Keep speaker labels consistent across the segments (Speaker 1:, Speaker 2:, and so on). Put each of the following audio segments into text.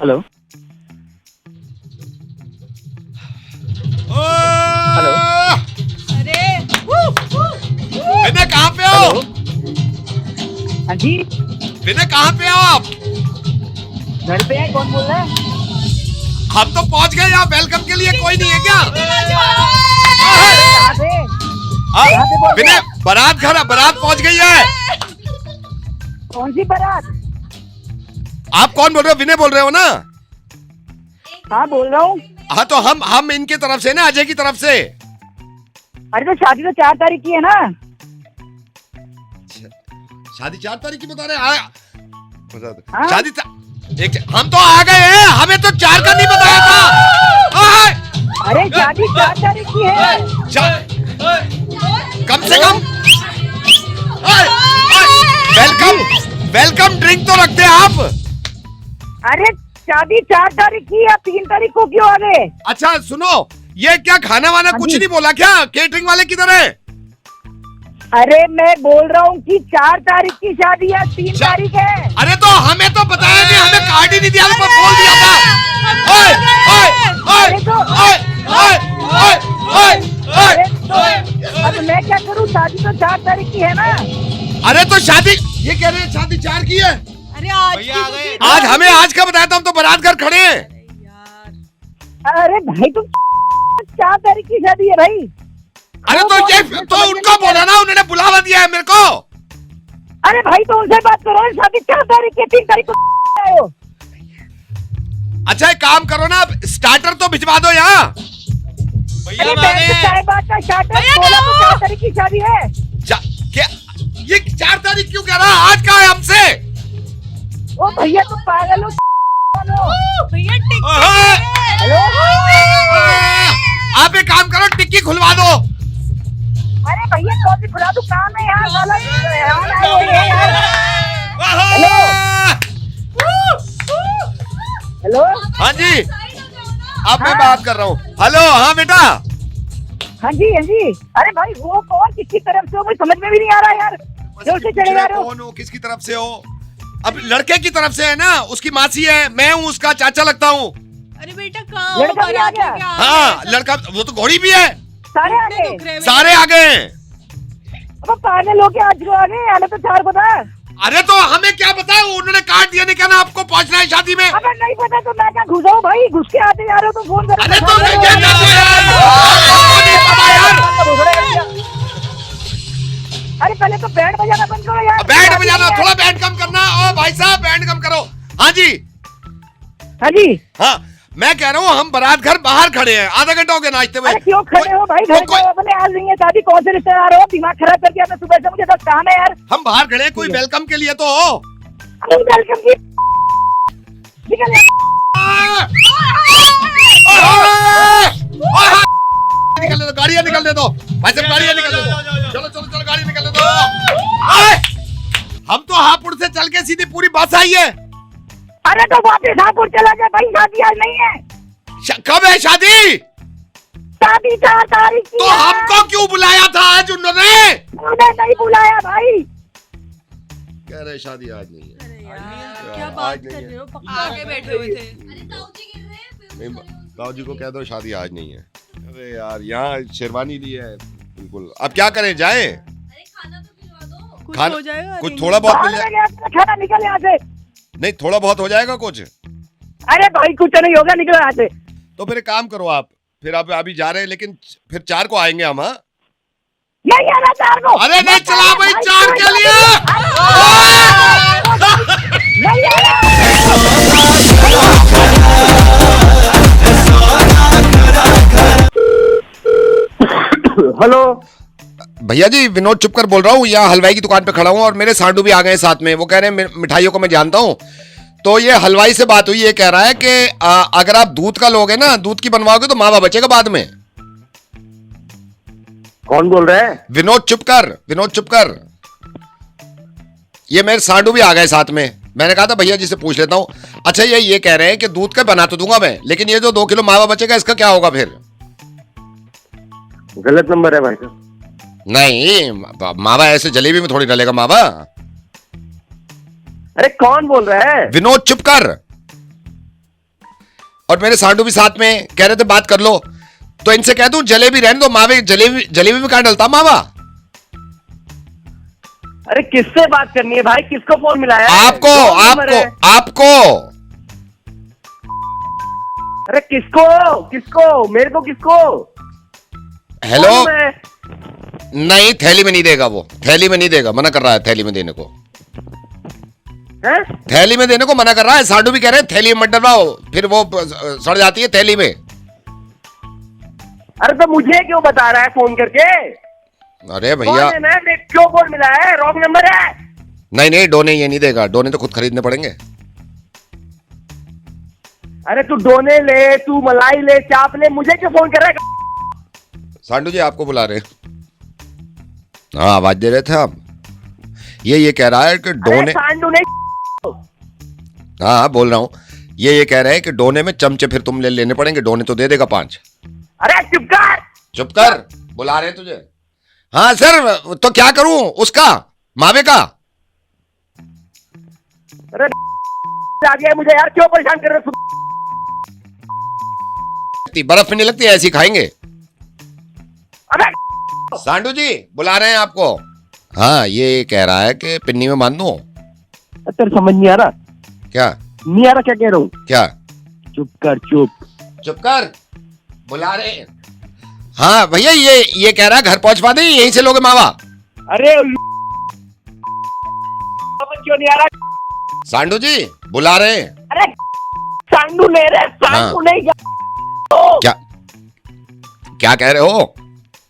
Speaker 1: Hello hello.
Speaker 2: अरे
Speaker 3: विनय कहाँ पे हो?
Speaker 1: हाँ जी,
Speaker 3: विनय कहाँ पे हो आप?
Speaker 1: घर पे है। कौन बोल रहा है?
Speaker 3: हम तो पहुंच गए यहाँ। वेलकम के लिए कोई नहीं है क्या?
Speaker 1: कहाँ से?
Speaker 3: हाँ,
Speaker 1: कहाँ से बोल रहे
Speaker 3: विनय
Speaker 1: हैं?
Speaker 3: बारात पहुंच गई है।
Speaker 1: कौन सी बारात?
Speaker 3: आप कौन बोल रहे हो? विनय बोल रहे हो ना?
Speaker 1: हाँ बोल रहा हूँ।
Speaker 3: हाँ तो हम इनकी तरफ से ना, अजय की तरफ से।
Speaker 1: अरे तो शादी तो 4 तारीख की है ना।
Speaker 3: शादी 4 तारीख की बता रहे हैं?
Speaker 1: हाँ?
Speaker 3: शादी हम तो आ गए हैं, हमें तो 4 का नहीं बताया था।
Speaker 1: अरे शादी 4 तारीख की है।
Speaker 3: कम से कम वेलकम ड्रिंक तो रखते हैं आप।
Speaker 1: अरे शादी 4 तारीख की है, 3 तारीख को क्यों आ गए?
Speaker 3: अच्छा सुनो, ये क्या खाना वाना
Speaker 1: हाँ
Speaker 3: कुछ
Speaker 1: जी।
Speaker 3: नहीं बोला क्या? केटरिंग वाले किधर है?
Speaker 1: अरे मैं बोल रहा हूँ कि 4 तारीख की शादी है, 3 तारीख है।
Speaker 3: अरे तो हमें तो बताया नहीं, हमें कार्ड ही नहीं दिया, तो बोल दिया था। ओए ओए ओए
Speaker 1: अरे तो
Speaker 3: ओए ओए ओए ओए
Speaker 1: अरे तो अब मैं क्या करूँ? शादी तो 4 तारीख की है ना।
Speaker 3: अरे तो शादी, ये कह रहे हैं शादी 4 की है।
Speaker 2: अरे आज
Speaker 4: भैया आ गए।
Speaker 3: आज हमें आज का बताया था, हम तो बारात घर खड़े हैं।
Speaker 1: अरे भाई तुम 4 तारीख की शादी है भाई।
Speaker 3: अरे तो ये तो उनको बोला ना, उन्होंने बुलावा दिया है मेरे को।
Speaker 1: अरे भाई तो उनसे बात करो। शादी 4 तारीख की, 3 तारीख को आए हो।
Speaker 3: अच्छा एक काम करो ना, स्टार्टर तो भिजवा दो यहाँ।
Speaker 4: भैया
Speaker 1: अरे
Speaker 4: हम आ गए हैं।
Speaker 1: चाय बात का स्टार्टर बोला तो 4 तारीख की शादी है।
Speaker 3: क्या ये 4 तारीख क्यों कह रहा? आज का है हमसे।
Speaker 1: ओ भैया तुम पागल हो?
Speaker 2: भैया
Speaker 3: ओए,
Speaker 1: हेलो।
Speaker 3: आप एक काम करो, टिक्की खुलवा दो।
Speaker 1: अरे भैया कौन सी खुला तू? काम है यार, साला यहाँ आए हुए हैं यार। हेलो।
Speaker 3: हाँ जी, अब मैं
Speaker 1: हाँ।
Speaker 3: बात कर रहा हूँ। हेलो, हाँ बेटा।
Speaker 1: हाँ जी हाँ जी। अरे भाई वो कौन, किसकी तरफ से हो? मुझे समझ में भी नहीं आ रहा यार। जोर से चले जा रहे हो।
Speaker 3: कौन हो, किसकी तरफ से हो? अब लड़के की तरफ से है ना, उसकी मासी है, मैं हूँ उसका चाचा लगता हूँ।
Speaker 2: अरे बेटा कहाँ
Speaker 1: लड़का भी आ गया?
Speaker 3: हाँ लड़का, वो तो घोड़ी भी है।
Speaker 1: सारे आ गए।
Speaker 3: सारे आ गए हैं।
Speaker 1: अब पागल हो के आज को आ गए। आने तो 4 बता।
Speaker 3: अरे तो हमें क्या पता है, उन्होंने काट दिया, नहीं कहना आपको पहुंचना है शादी में।
Speaker 1: अगर नहीं पता तो मैं क्या घुसा हूँ भाई? घुस के आते जा रहे हो तो फोन कर।
Speaker 3: अरे तो मैं क्या जानता हूँ यार? आपको नहीं पता यार।
Speaker 1: अरे पहले तो बैंड बजाना बंद करो यार।
Speaker 3: बैंड बजाना, थोड़ा बैंड कम करना। ओ भाई साहब बैंड कम करो। हाँ जी।
Speaker 1: हाँ जी।
Speaker 3: हाँ मैं कह रहा हूँ, हम बारात घर बाहर खड़े हैं, आधा घंटा हो गया नाचते हुए।
Speaker 1: अरे क्यों खड़े हो भाई? घर
Speaker 3: कोई-
Speaker 1: जाओ अपने। आज नहीं है शादी, कौन से रिश्तेदार हो? दिमाग खराब कर दिया आपने सुबह से। मुझे 10 काम है यार।
Speaker 3: हम बाहर खड़े हैं, कोई वेलकम के लिए तो हो।
Speaker 1: वेलकम की निकल यार।
Speaker 3: निकलने दो, गाड़ियाँ निकलने दो भाई साहब, गाड़ियाँ निकलने दो। चलो चलो चलो, गाड़ी निकलने दो। आए! हम तो हापुड़ से चल के सीधी पूरी बस आई है।
Speaker 1: अरे तो वापस हापुड़ चला जाए भाई। शादी आज नहीं है।
Speaker 3: कब है शादी?
Speaker 1: शादी 4 तारीख की
Speaker 3: तो
Speaker 1: है।
Speaker 3: हमको क्यों बुलाया था आज उन्होंने?
Speaker 1: उन्होंने नहीं बुलाया भाई।
Speaker 3: कह रहे शादी आज नहीं है।
Speaker 2: अरे यार क्या
Speaker 3: आज
Speaker 2: बात
Speaker 3: नहीं
Speaker 2: कर
Speaker 3: है।
Speaker 2: रहे हो? पक्का आगे बैठे हुए थे।
Speaker 3: नहीं, ताऊ जी को कह दो शादी आज नहीं है। अरे यार यहाँ शेरवानी ली है बिल्कुल। अब क्या करें, जाए?
Speaker 2: कुछ
Speaker 3: खाना-
Speaker 2: हो जाएगा?
Speaker 3: कुछ
Speaker 2: arrange?
Speaker 3: थोड़ा बहुत मिल
Speaker 1: बाहर
Speaker 3: जाए?
Speaker 1: में गया था, खाना निकल यहाँ से।
Speaker 3: नहीं थोड़ा बहुत हो जाएगा कुछ।
Speaker 1: अरे भाई कुछ नहीं होगा, निकलो यहाँ से।
Speaker 3: तो फिर एक काम करो आप, फिर आप अभी जा रहे हैं, लेकिन फिर 4 को आएंगे हम। हाँ
Speaker 1: नहीं आना 4 को।
Speaker 3: अरे नहीं चला भाई 4 के लिए।
Speaker 1: नहीं आना। हेलो।
Speaker 3: भैया जी विनोद चुपकर बोल रहा हूँ, यहाँ हलवाई की दुकान पे खड़ा हूँ और मेरे सांडू भी आ गए साथ में। वो कह रहे हैं मिठाइयों को मैं जानता हूँ। तो ये हलवाई से बात हुई, ये कह रहा है कि अगर आप दूध का लोगे ना, दूध की बनवाओगे तो मावा बचेगा बाद में।
Speaker 1: कौन बोल रहा है?
Speaker 3: विनोद चुपकर। ये मेरे सांडू भी आ गए साथ में। मैंने कहा था भैया जी से पूछ लेता हूँ। अच्छा ये कह रहे हैं कि दूध का बना तो दूंगा मैं, लेकिन ये जो 2 किलो मावा बचेगा इसका क्या होगा फिर?
Speaker 1: गलत नंबर है भाई साहब।
Speaker 3: नहीं मावा ऐसे जलेबी में थोड़ी डलेगा मावा।
Speaker 1: अरे कौन बोल रहा है?
Speaker 3: विनोद चुपकर। और मेरे सांडू भी साथ में कह रहे थे बात कर लो, तो इनसे कह दूं जलेबी रहने दो, मावे जलेबी में कहां डलता मावा।
Speaker 4: अरे किससे बात करनी है भाई, किसको फोन मिलाया है?
Speaker 3: आपको
Speaker 4: कौन नंबर है?
Speaker 3: आपको
Speaker 4: अरे किसको किसको मेरे को किसको?
Speaker 3: हेलो।
Speaker 4: कौन मैं?
Speaker 3: नहीं, थैली में नहीं देगा वो, थैली में नहीं देगा, मना कर रहा है थैली में देने को।
Speaker 4: हैं?
Speaker 3: थैली में देने को मना कर रहा है। सांडू भी कह रहे हैं थैली में मत डलवाओ, फिर वो सड़ जाती है थैली में।
Speaker 4: अरे तो मुझे क्यों बता रहा है फोन करके?
Speaker 3: अरे
Speaker 4: कौन
Speaker 3: भैया,
Speaker 4: है मैं? क्यों फोन मिला है? रॉन्ग नंबर है।
Speaker 3: नहीं डोने ये नहीं देगा, डोने तो खुद खरीदने पड़ेंगे।
Speaker 4: अरे तू डोने ले, तू मलाई ले, चाप ले, मुझे क्यों फोन कर रहा है?
Speaker 3: सांडू जी आपको बुला रहे हैं। हाँ, आवाज दे रहे थे आप। ये कह रहा है कि
Speaker 4: अरे
Speaker 3: डोने,
Speaker 4: सांडू नहीं।
Speaker 3: हाँ बोल रहा हूँ, ये कह रहे हैं कि डोने में चमचे फिर तुम लेने पड़ेंगे, डोने तो दे देगा 5।
Speaker 4: अरे चुप कर।
Speaker 3: चुप कर, बुला रहे हैं तुझे। हाँ सर, तो क्या करूं उसका, मावे का?
Speaker 4: अरे आ गया मुझे यार, क्यों परेशान कर रहे हो?
Speaker 3: बर्फ में नहीं लगती, ऐसी खाएंगे।
Speaker 4: अबे
Speaker 3: सांडू जी बुला रहे हैं आपको। हाँ, ये कह रहा है कि पिन्नी में बांध दूं।
Speaker 4: तेरे समझ नहीं आ रहा?
Speaker 3: क्या
Speaker 4: नहीं आ रहा क्या कह रहा हूँ?
Speaker 3: क्या?
Speaker 4: चुप कर चुप।
Speaker 3: चुप कर, बुला रहे हैं। हाँ भैया, ये कह रहा है घर पहुंचवा दे, यहीं से लोगे मावा।
Speaker 4: अरे समझ क्यों नहीं आ रहा?
Speaker 3: सांडू जी बुला रहे हैं।
Speaker 4: अरे सांडू ले रहे, सांडू
Speaker 3: हाँ।
Speaker 4: नहीं।
Speaker 3: क्या क्या कह रहे हो?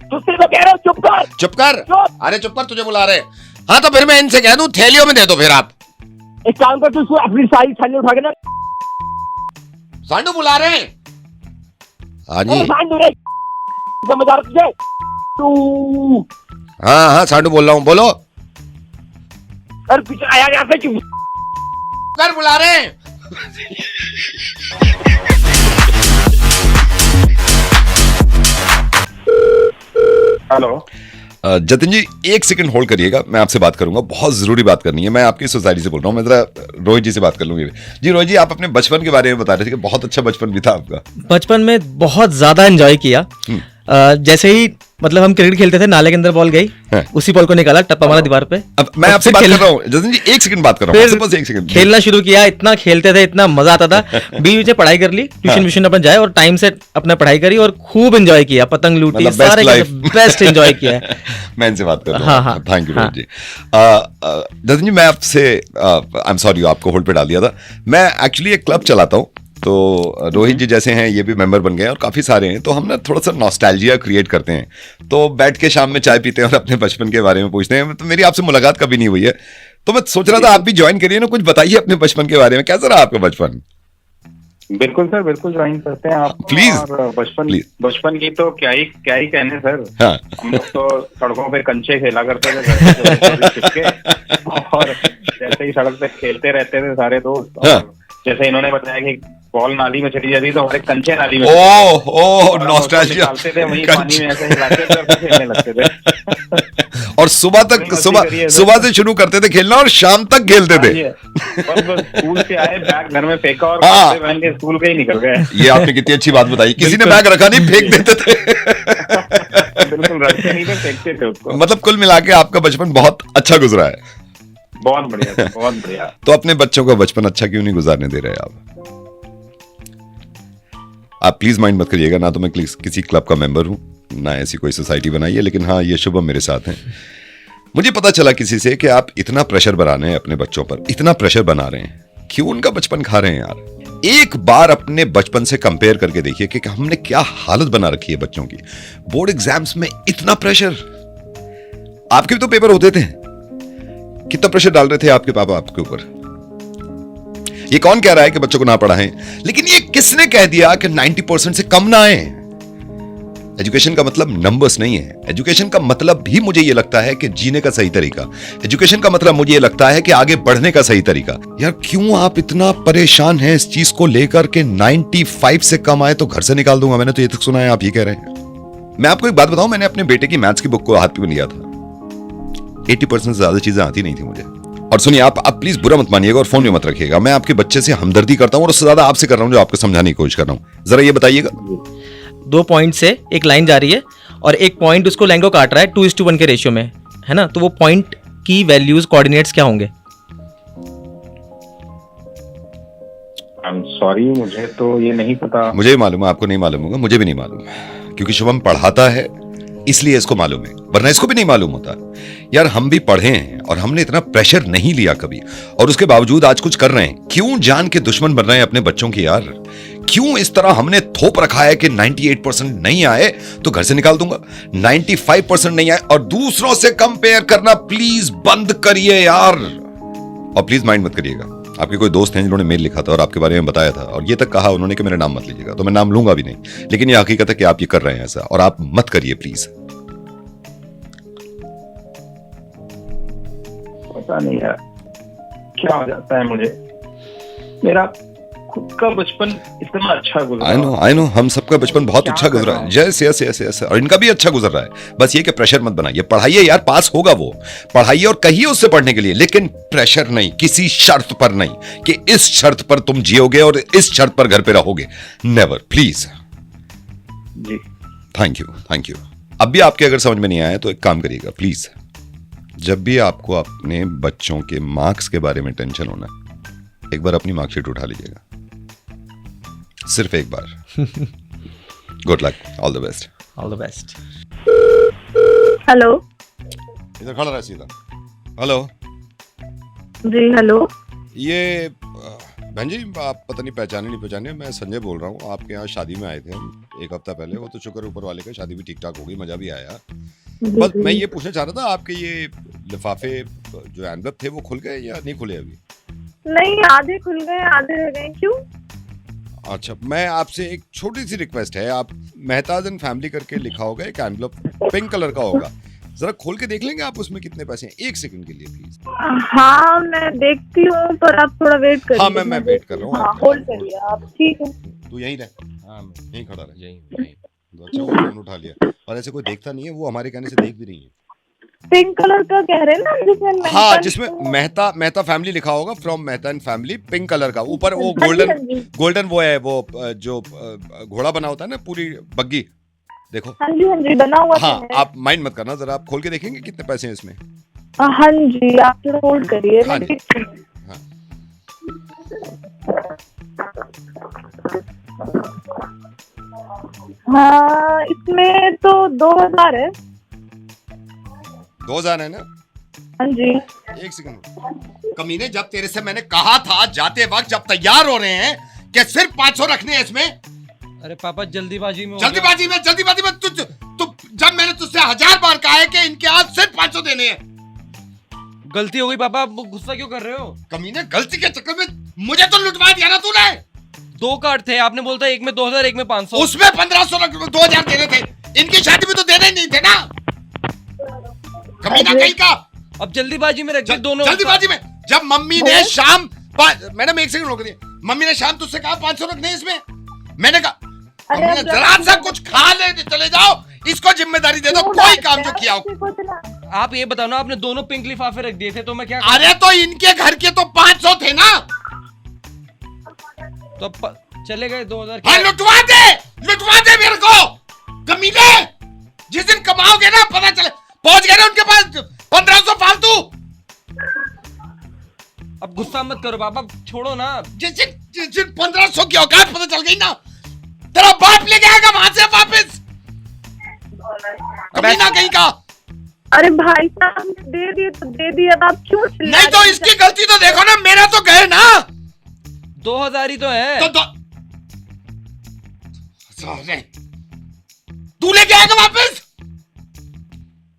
Speaker 4: दूसरे को कह रहे हो चुप कर।
Speaker 3: चुप कर।
Speaker 4: चुप।
Speaker 3: अरे चुप कर, तुझे बुला रहे हैं। हाँ तो फिर मैं इनसे कह दूं थैलियों में दे दो फिर आप।
Speaker 4: एक काम कर, तू इसको अपनी सारी थाली उठा के ना।
Speaker 3: सांडू बुला रहे हैं। हाँ जी,
Speaker 4: सांडू रे, समझदार तुझे तू।
Speaker 3: हाँ सांडू बोल रहा हूँ, बोलो।
Speaker 4: अरे पीछे आया यहाँ से, चुप
Speaker 3: कर, बुला रहे हैं।
Speaker 5: हेलो
Speaker 6: जतिन जी, 1 सेकंड होल्ड करिएगा, मैं आपसे बात करूंगा, बहुत जरूरी बात करनी है। मैं आपकी सोसाइटी से बोल रहा हूँ, मैं जरा रोहित जी से बात कर लूंगी। जी रोहित जी, आप अपने बचपन के बारे में बता रहे थे कि बहुत अच्छा बचपन भी था आपका।
Speaker 7: बचपन में बहुत ज्यादा एंजॉय किया। जैसे ही मतलब हम क्रिकेट खेलते थे, नाले के अंदर बॉल गई,
Speaker 6: हाँ।
Speaker 7: उसी बॉल को निकाला, टप्पा मारा दीवार पे।
Speaker 6: अब मैं आपसे बात कर रहा हूँ जतिन जी, 1 सेकंड बात कर रहा हूँ, बस 1 सेकंड।
Speaker 7: खेलना शुरू किया, इतना खेलते थे, इतना मजा आता था। बीच में पढ़ाई कर ली, ट्यूशन अपन जाए और टाइम से अपना पढ़ाई करी और खूब एंजॉय किया, पतंग लूटी,
Speaker 6: मतलब best
Speaker 7: सारे
Speaker 6: life।
Speaker 7: बेस्ट एंजॉय किया है।
Speaker 6: मैं इनसे बात कर रहा हूँ।
Speaker 7: हाँ, हाँ,
Speaker 6: थैंक यू
Speaker 7: हाँ।
Speaker 6: रोहित जी। जतिन जी, मैं आपसे आई एम सॉरी आपको होल्ड पे डाल दिया था। मैं एक्चुअली एक क्लब चलाता हूँ, तो रोहित जी जैसे हैं ये भी मेंबर बन गए हैं और काफी सारे हैं, तो हम ना थोड़ा सा नॉस्टैल्जिया क्रिएट करते हैं। तो बैठ के शाम में चाय पीते हैं और अपने बचपन के बारे में पूछते हैं। तो मेरी आपसे मुलाकात कभी नहीं हुई है, तो मैं सोच रहा था आप भी ज्वाइन करिए ना, कुछ बताइए अपने बचपन के बारे में, कैसा रहा आपका बचपन?
Speaker 5: बिल्कुल सर, बिल्कुल ज्वाइन करते हैं आप।
Speaker 6: प्लीज,
Speaker 5: और
Speaker 6: प्लीज।
Speaker 5: बचपन की तो क्या ही कहने सर।
Speaker 6: हाँ।
Speaker 5: हम लोग तो सड़कों पे कंचे खेला करते थे घर से चोरी छिपके, और जैसे ही सड़क पे खेलते रहते थे सारे दोस्त।
Speaker 6: हाँ।
Speaker 5: और जैसे इन्होंने बताया कि बॉल नाली में चली जाती तो हमारे कंचे नाली में
Speaker 6: ओह
Speaker 5: और हम उसको
Speaker 6: नॉस्टैल्जिया।
Speaker 5: निकालते थे, वहीं पानी में ऐसे हिलाते थे और खेलने लगते थे।
Speaker 6: और सुबह तक,
Speaker 5: मस्ती करिए सर।
Speaker 6: सुबह से शुरू करते थे खेलना और शाम तक खेलते थे।
Speaker 5: और बस स्कूल से आए, बैग घर में फेंका और
Speaker 6: हाँ।
Speaker 5: कपड़े पहन के स्कूल के ही निकल गए।
Speaker 6: ये आपने कितनी अच्छी बात बताई, किसी ने बैग रखा नहीं, फेंक देते थे।
Speaker 5: बिल्कुल रखते नहीं थे, फेंकते थे उसको।
Speaker 6: मतलब कुल मिला के आपका बचपन बहुत अच्छा गुजरा है।
Speaker 5: बहुत बढ़िया था, बहुत बढ़िया।
Speaker 6: तो अपने बच्चों का बचपन अच्छा क्यों नहीं गुजारने दे रहे आप प्लीज माइंड मत करिएगा, ना तो मैं किसी क्लब का मेंबर हूं, ना ऐसी कोई सोसाइटी बनाई है, लेकिन हाँ ये शुभम मेरे साथ हैं। मुझे पता चला किसी से कि आप इतना प्रेशर बना रहे हैं अपने बच्चों पर, इतना प्रेशर बना रहे हैं, क्यों उनका बचपन खा रहे हैं यार? एक बार अपने बचपन से कंपेयर करके देखिए कि हमने क्या हालत बना रखी है बच्चों की। बोर्ड एग्जाम्स में इतना प्रेशर, आपके भी तो पेपर होते थे, कितना प्रेशर डाल रहे थे आपके पापा आपके ऊपर? ये कौन कह रहा है कि बच्चों को ना पढ़ाएं, लेकिन ये किसने कह दिया कि 90% से कम ना आए? एजुकेशन का मतलब नंबर्स नहीं है। एजुकेशन का मतलब भी मुझे ये लगता है कि जीने का सही तरीका। एजुकेशन का मतलब मुझे ये लगता है कि आगे बढ़ने का सही तरीका। यार क्यों आप इतना परेशान हैं इस चीज को लेकर के 95 से कम आए तो घर से निकाल दूंगा? मैंने तो ये तक सुना है, आप ये कह रहे हैं। मैं आपको एक बात बताऊं, मैंने अपने बेटे की मैथ्स की बुक को हाथ पे लिया था, 80% से ज्यादा चीजें आती नहीं थी मुझे। और सुनिए, आप प्लीज बुरा मत मानिएगा और फोन भी मत रखिएगा। मैं आपके बच्चे से हमदर्दी करता हूँ और उससे ज्यादा आपसे कर रहा हूँ जो आपको समझाने की कोशिश कर रहा हूँ। जरा ये बताइएगा।
Speaker 7: 2 पॉइंट से एक लाइन जा रही है और एक पॉइंट उसको लाइन को काट रहा है 2:1 के रेशियो में, है ना? तो वो पॉइंट की वैल्यूज कोऑर्डिनेट्स क्या होंगे?
Speaker 5: आई एम सॉरी, मुझे तो ये नहीं पता।
Speaker 6: मुझे भी मालूम है, आपको नहीं मालूम होगा, मुझे भी नहीं मालूम, क्योंकि शुभम पढ़ाता है इसलिए इसको मालूम है, वरना इसको भी नहीं मालूम होता। यार हम भी पढ़े हैं और हमने इतना प्रेशर नहीं लिया कभी, और उसके बावजूद आज कुछ कर रहे हैं। क्यों जान के दुश्मन बन रहे हैं अपने बच्चों की? यार क्यों इस तरह हमने थोप रखा है कि 98% नहीं आए तो घर से निकाल दूंगा, 95% नहीं आए और दूसरों से कंपेयर करना प्लीज बंद करिए यार। और प्लीज माइंड मत करिएगा, आपके कोई दोस्त हैं जिन्होंने मेल लिखा था और आपके बारे में बताया था और ये तक कहा उन्होंने कि मेरा नाम मत लीजिएगा, तो मैं नाम लूंगा भी नहीं, लेकिन ये हकीकत है कि आप ये कर रहे हैं ऐसा, और आप मत करिए प्लीज।
Speaker 5: पता नहीं यार क्या हो जाता है मुझे, मेरा खुद का बचपन इतना अच्छा गुजरा।
Speaker 6: आई नो हम सबका बचपन बहुत अच्छा गुजरा है। जैसे ऐसे और इनका भी अच्छा गुजर रहा है। बस ये कि प्रेशर मत बनाइए, पढ़ाइए यार, पास होगा वो, पढ़ाइए और कहिए उससे पढ़ने के लिए, लेकिन प्रेशर नहीं, किसी शर्त पर नहीं कि इस शर्त पर तुम जियोगे और इस शर्त पर घर पे रहोगे। Never, please
Speaker 5: ji.
Speaker 6: Thank you. अब भी आपके अगर समझ में नहीं आया तो एक काम करिएगा प्लीज, जब भी आपको अपने बच्चों के मार्क्स के बारे में टेंशन होना, एक बार अपनी मार्कशीट उठा लीजिएगा, सिर्फ एक बार। Good luck, all the best.
Speaker 7: All the best.
Speaker 1: Hello
Speaker 6: इधर खड़ा रहा सीधा। हेलो
Speaker 1: जी, हेलो।
Speaker 6: ये बहन जी, आप पता नहीं पहचाने, मैं संजय बोल रहा हूँ। आपके यहाँ शादी में आए थे हम 1 हफ्ता पहले। वो तो शुक्र ऊपर वाले का, शादी भी ठीक ठाक हो गई, मजा भी आया। बस मैं ये पूछना चाह रहा था, आपके ये लिफाफे जो एनवलप थे वो खुल गए या नहीं खुले अभी?
Speaker 1: नहीं, आधे खुल गए, आधे रह गए। क्यों?
Speaker 6: अच्छा, मैं आपसे एक छोटी सी रिक्वेस्ट है, आप मेहताज एंड फैमिली करके लिखा होगा, एक एनवलप पिंक कलर का होगा, जरा खोल के देख लेंगे आप उसमें कितने पैसे हैं? 1 सेकंड के लिए प्लीज।
Speaker 1: हाँ मैं देखती हूँ, पर आप थोड़ा वेट करिए।
Speaker 6: हाँ मैं वेट कर रहा हूँ।
Speaker 1: हाँ, होल्ड करिए आप, ठीक है।
Speaker 6: तू यहीं रह। हाँ मैं यहीं खड़ा रह। यहीं। अच्छा, वो फोन उठा लिया और ऐसे कोई देखता नहीं है, वो हमारे कहने से देख भी रही है।
Speaker 1: पिंक कलर का कह रहे हैं ना, जिसमें
Speaker 6: हाँ, जिसमें मेहता फैमिली लिखा होगा, from Mehta and family, pink colour का, ऊपर वो गोल्डन वो है, वो जो घोड़ा बना होता है ना, पूरी बग्गी, देखो।
Speaker 1: हाँ जी बना हुआ।
Speaker 6: हाँ, आप माइंड मत करना, जरा आप खोल के देखेंगे कितने पैसे हैं इसमें।
Speaker 1: हाँ जी, आप थोड़ा होल्ड करिए।
Speaker 6: हाँ जी, हाँ।
Speaker 1: हाँ, इसमें तो 2000 है।
Speaker 6: 2000 है ना?
Speaker 1: हाँ जी।
Speaker 6: 1 सेकंड। कमीने, जब तेरे से मैंने कहा था जाते वक्त, जब तैयार हो रहे हैं, कि सिर्फ 500 रखने हैं इसमें।
Speaker 8: अरे पापा जल्दीबाजी में
Speaker 6: जब मैंने तुझसे 1000 बार कहा है कि इनके हाथ सिर्फ 500 देने हैं।
Speaker 8: गलती हो गई पापा, आप गुस्सा क्यों कर रहे हो?
Speaker 6: कमीने, गलती के चक्कर में मुझे तो लुटवा दिया ना तूने।
Speaker 8: 2 कार्ड थे, आपने बोलता एक में 2000 एक में 500।
Speaker 6: उसमें 1500 2000 देने थे, इनकी शादी में तो देने ही नहीं थे ना। कमीना कहीं का।
Speaker 8: अब जल्दीबाजी में रख दिए दोनों।
Speaker 6: जल्दीबाजी में जब मम्मी ने शाम, मैडम 1 सेकंड रोक दिए, मम्मी ने शाम तुझसे कहा 500 रखने हैं इसमें, मैंने कहा जरा सा कुछ खा ले चले जाओ, इसको जिम्मेदारी दे दो, कोई काम जो किया हो।
Speaker 8: आप ये बताओ ना, आपने दोनों पिंक लिफाफे रख दिए थे, तो मैं क्या?
Speaker 6: अरे तो इनके घर के तो 500 थे ना,
Speaker 8: तो चले गए 2000।
Speaker 6: हाँ, लुटवा दे मेरे को। कमीने, जिस दिन कमाओगे ना, पता चले पहुंच गए ना उनके पास 1500 फालतू।
Speaker 8: अब गुस्सा मत करो पापा, छोड़ो ना।
Speaker 6: जिस दिन 1500 की औकात पता चल गई ना, तेरा बाप ले जाएगा वहां से वापस। कमीना कहीं का।
Speaker 1: अरे भाई साहब, दे दिए तो दे दिए, अब आप क्यों चिल्ला
Speaker 6: नहीं तो इसकी गलती तो देखो ना, मेरा तो गए ना।
Speaker 8: 2000 ही तो है।
Speaker 6: तू लेके आएगा वापस?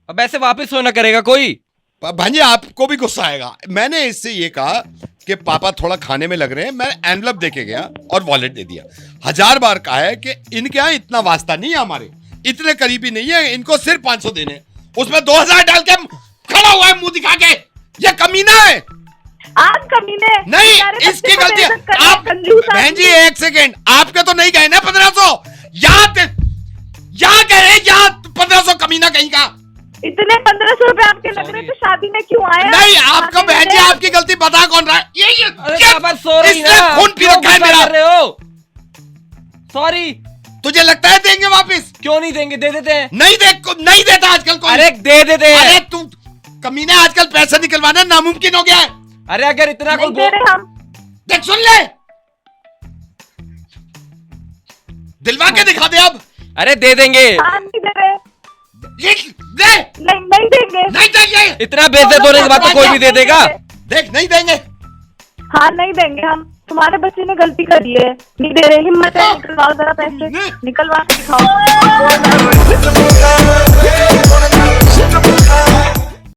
Speaker 8: अब ऐसे वापस होना करेगा कोई?
Speaker 6: भांजी, आपको भी गुस्सा आएगा। मैंने इससे ये कहा कि पापा थोड़ा खाने में लग रहे हैं, मैं एनवलप देके गया और वॉलेट दे दिया। 1000 बार कहा है कि इनके यहाँ इतना वास्ता नहीं है, हमारे इतने करीबी नहीं है, इनको सिर्फ 500 देने, उसमें 2000 डाल के खड़ा हुआ है मुंह दिखा के। ये कमीना है।
Speaker 1: आप कमीने
Speaker 6: नहीं, इसकी गलती है। आप बहन जी 1 सेकेंड, आपके तो नहीं गए ना 1500, यहाँ गए, यहाँ 1500 कमीना कहीं का।
Speaker 1: इतने 1500 रुपए आपके लग रहे थे, शादी में क्यों आए?
Speaker 3: नहीं आपका बहन जी आपकी गलती बता कौन रहा है?
Speaker 8: अरे पापा सॉरी
Speaker 3: इसने
Speaker 8: ना,
Speaker 3: खून पी
Speaker 8: क्यों
Speaker 3: रखा है
Speaker 8: गुस्सा
Speaker 3: मेरा।
Speaker 8: कर रहे हो? सॉरी।
Speaker 3: तुझे लगता है देंगे वापस?
Speaker 8: क्यों नहीं देंगे, दे देते हैं।
Speaker 3: नहीं देता आजकल कोई।
Speaker 8: अरे दे देते हैं।
Speaker 3: अरे तू कमीने, आजकल पैसा निकलवाना नामुमकिन हो गया है।
Speaker 8: अरे अगर इतना
Speaker 1: नहीं
Speaker 8: कोई
Speaker 1: दे रहे हम।
Speaker 3: देख सुन ले, दिलवा के दिखा दे अब।
Speaker 8: अरे दे देंगे,
Speaker 1: हाँ नहीं दे रहे,
Speaker 3: दे।
Speaker 1: नहीं देंगे।
Speaker 3: नहीं देंगे।
Speaker 8: इतना बेइज्जत होने के बाद तो कोई भी दे देगा।
Speaker 3: देख नहीं देंगे।
Speaker 1: हाँ नहीं देंगे हम, तुम्हारे बच्चे ने गलती करी है, नहीं दे रहे। हिम्मत है, निकलवाओ जरा पैसे, निकलवा के दिखाओ।